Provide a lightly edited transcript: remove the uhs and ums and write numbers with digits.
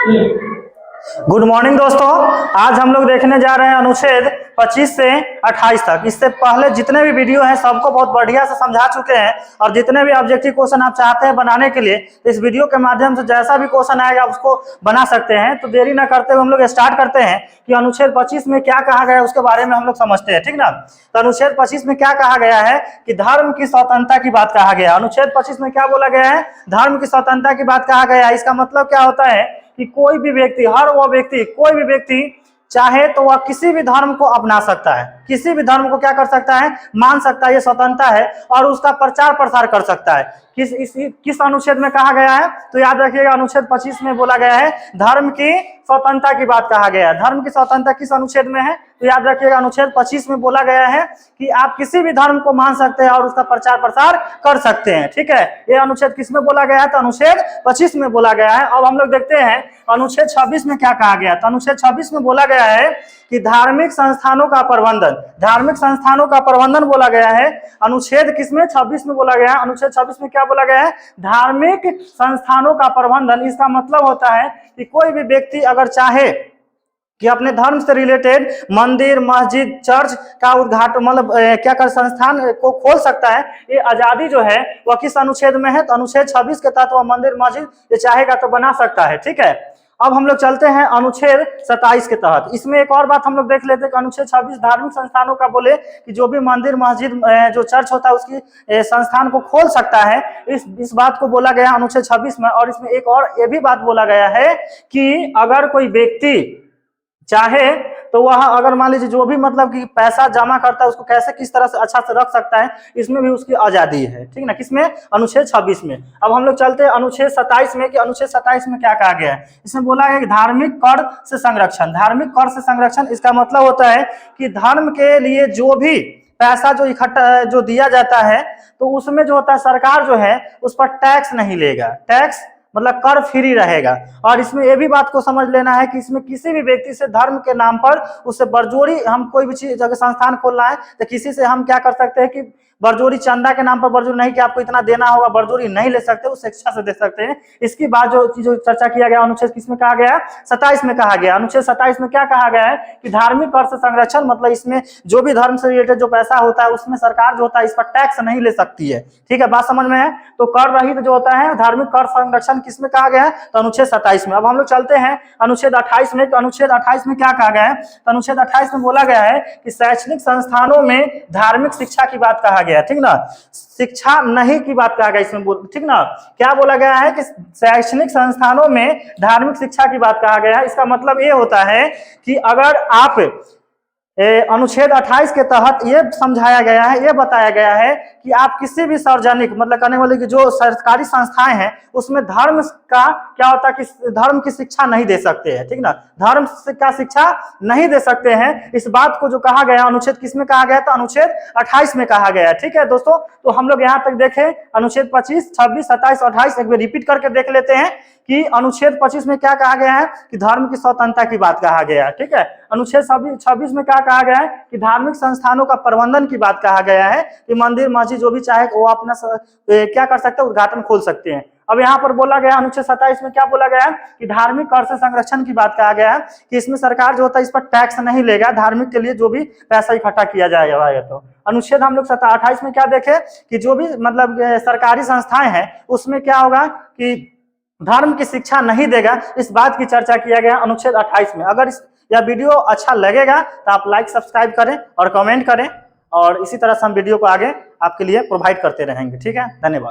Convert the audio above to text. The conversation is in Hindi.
गुड मॉर्निंग दोस्तों। आज हम लोग देखने जा रहे हैं अनुच्छेद 25 से 28 तक। इससे पहले जितने भी वीडियो हैं सबको बहुत बढ़िया से समझा चुके हैं और जितने भी ऑब्जेक्टिव क्वेश्चन आप चाहते हैं बनाने के लिए इस वीडियो के माध्यम से जैसा भी क्वेश्चन आएगा उसको बना सकते हैं। तो देरी ना करते हुए हम लोग स्टार्ट करते हैं कि अनुच्छेद 25 में क्या कहा गया है उसके बारे में हम लोग समझते हैं, ठीक ना। तो अनुच्छेद 25 में क्या कहा गया है कि धर्म की स्वतंत्रता की बात कहा गया है। अनुच्छेद 25 में क्या बोला गया है? धर्म की स्वतंत्रता की बात कहा गया है। इसका मतलब क्या होता है कि कोई भी व्यक्ति, कोई भी व्यक्ति चाहे तो वह किसी भी धर्म को अपना सकता है, किसी भी धर्म को क्या कर सकता है, मान सकता है, ये स्वतंत्रता है, और उसका प्रचार प्रसार कर सकता है। किस अनुच्छेद में कहा गया है? तो याद रखिएगा अनुच्छेद 25 में बोला गया है धर्म की स्वतंत्रता की बात कहा गया है। धर्म की स्वतंत्रता किस अनुच्छेद में है? तो याद रखिएगा अनुच्छेद 25 में बोला गया है कि आप किसी भी धर्म को मान सकते हैं और उसका प्रचार प्रसार कर सकते हैं, ठीक है। ये अनुच्छेद किस में बोला गया है? तो अनुच्छेद 25 में बोला गया है। अब हम लोग देखते हैं अनुच्छेद 26 में क्या कहा गया। तो अनुच्छेद 26 में बोला गया है कि धार्मिक संस्थानों का प्रबंधन, धार्मिक संस्थानों का प्रबंधन बोला गया है। अनुच्छेद किसमें? 26 में बोला गया है। अनुच्छेद 26 में क्या बोला गया है? धार्मिक संस्थानों का प्रबंधन। इसका मतलब होता है कि कोई भी व्यक्ति अगर चाहे कि अपने धर्म से रिलेटेड मंदिर, मस्जिद, चर्च का उद्घाटन, मतलब क्या कर संस्थान को खोल सकता है। ये आजादी जो है वह किस अनुच्छेद में है? तो अनुच्छेद 26 के तहत वह मंदिर, मस्जिद ये चाहेगा तो बना सकता है, ठीक है। अब हम लोग चलते हैं अनुच्छेद 27 के तहत। इसमें एक और बात हम लोग देख लेते हैं कि अनुच्छेद 26 धार्मिक संस्थानों का बोले कि जो भी मंदिर, मस्जिद, जो चर्च होता है उसकी संस्थान को खोल सकता है। इस बात को बोला गया अनुच्छेद 26 में। और इसमें एक और ये भी बात बोला गया है कि अगर कोई व्यक्ति चाहे तो वह अगर मान लीजिए जो भी मतलब कि पैसा जमा करता है उसको कैसे किस तरह से अच्छा से रख सकता है, इसमें भी उसकी आजादी है, ठीक ना। किसमें? अनुच्छेद 26 में। अब हम लोग चलते हैं अनुच्छेद 27 में कि अनुच्छेद 27 में क्या कहा गया है। इसमें बोला है कि धार्मिक कर से संरक्षण। धार्मिक कर से संरक्षण इसका मतलब होता है कि धर्म के लिए जो भी पैसा जो इकट्ठा जो दिया जाता है तो उसमें जो होता है सरकार जो है उस पर टैक्स नहीं लेगा। टैक्स मतलब कर फ्री रहेगा। और इसमें यह भी बात को समझ लेना है कि इसमें किसी भी व्यक्ति से धर्म के नाम पर उससे बरजोरी, हम कोई भी चीज अगर संस्थान खोलना है तो किसी से हम क्या कर सकते हैं कि बरजोरी, चंदा के नाम पर बरजोरी नहीं कि आपको इतना देना होगा, बरजोरी नहीं ले सकते, उस शिक्षा से दे सकते हैं। इसकी बात जो चर्चा किया गया अनुच्छेद किसमें कहा गया? 27 में कहा गया। अनुच्छेद 27 में क्या कहा गया है कि धार्मिक कर से संरक्षण, मतलब इसमें जो भी धर्म से रिलेटेड जो पैसा होता है उसमें सरकार जो होता है इस पर टैक्स नहीं ले सकती है, ठीक है। बात समझ में है? तो कर रहित जो होता है धार्मिक कर संरक्षण किसमें कहा गया है? तो अनुच्छेद 27 में। अब हम लोग चलते हैं अनुच्छेद 28 में। तो अनुच्छेद 28 में क्या कहा गया है? तो अनुच्छेद 28 में बोला गया है कि शैक्षणिक संस्थानों में धार्मिक शिक्षा की बात कहा गया, ठीक ना। शिक्षा नहीं की बात कहा गया इसमें, ठीक ना। क्या बोला गया है कि शैक्षणिक संस्थानों में धार्मिक शिक्षा की बात कहा गया है। इसका मतलब ये होता है कि अगर आप अनुच्छेद 28 के तहत ये समझाया गया है, ये बताया गया है कि आप किसी भी सार्वजनिक, मतलब करने वाले की जो सरकारी संस्थाएं हैं उसमें धर्म का क्या होता है कि धर्म की शिक्षा नहीं दे सकते हैं, ठीक ना। धर्म का शिक्षा नहीं दे सकते हैं। इस बात को जो कहा गया अनुच्छेद किसमें कहा गया? तो अनुच्छेद 28 में कहा गया है, ठीक है दोस्तों। तो हम लोग यहाँ तक देखें अनुच्छेद 25, 26, 27 और 28 एक बार रिपीट करके देख लेते हैं कि अनुच्छेद 25 में क्या कहा गया है कि धर्म की स्वतंत्रता की बात कहा गया है, ठीक है। अनुच्छेद 26 में क्या कहा गया है कि धार्मिक संस्थानों का प्रबंधन की बात कहा गया है कि मंदिर, मस्जिद जो भी चाहे वो अपना क्या कर सकते हैं, उद्घाटन खोल सकते हैं। अब यहाँ पर बोला गया अनुच्छेद 27 में क्या बोला गया है कि धार्मिक कर से संरक्षण की बात कहा गया है कि इसमें सरकार जो होता है इस पर टैक्स नहीं लेगा, धार्मिक के लिए जो भी पैसा इकट्ठा किया जाएगा। तो अनुच्छेद हम लोग 28 में क्या देखे कि जो भी मतलब सरकारी संस्थाएं हैं उसमें क्या होगा कि धर्म की शिक्षा नहीं देगा। इस बात की चर्चा किया गया अनुच्छेद 28 में। अगर यह वीडियो अच्छा लगेगा तो आप लाइक, सब्सक्राइब करें और कमेंट करें, और इसी तरह से हम वीडियो को आगे आपके लिए प्रोवाइड करते रहेंगे, ठीक है। धन्यवाद।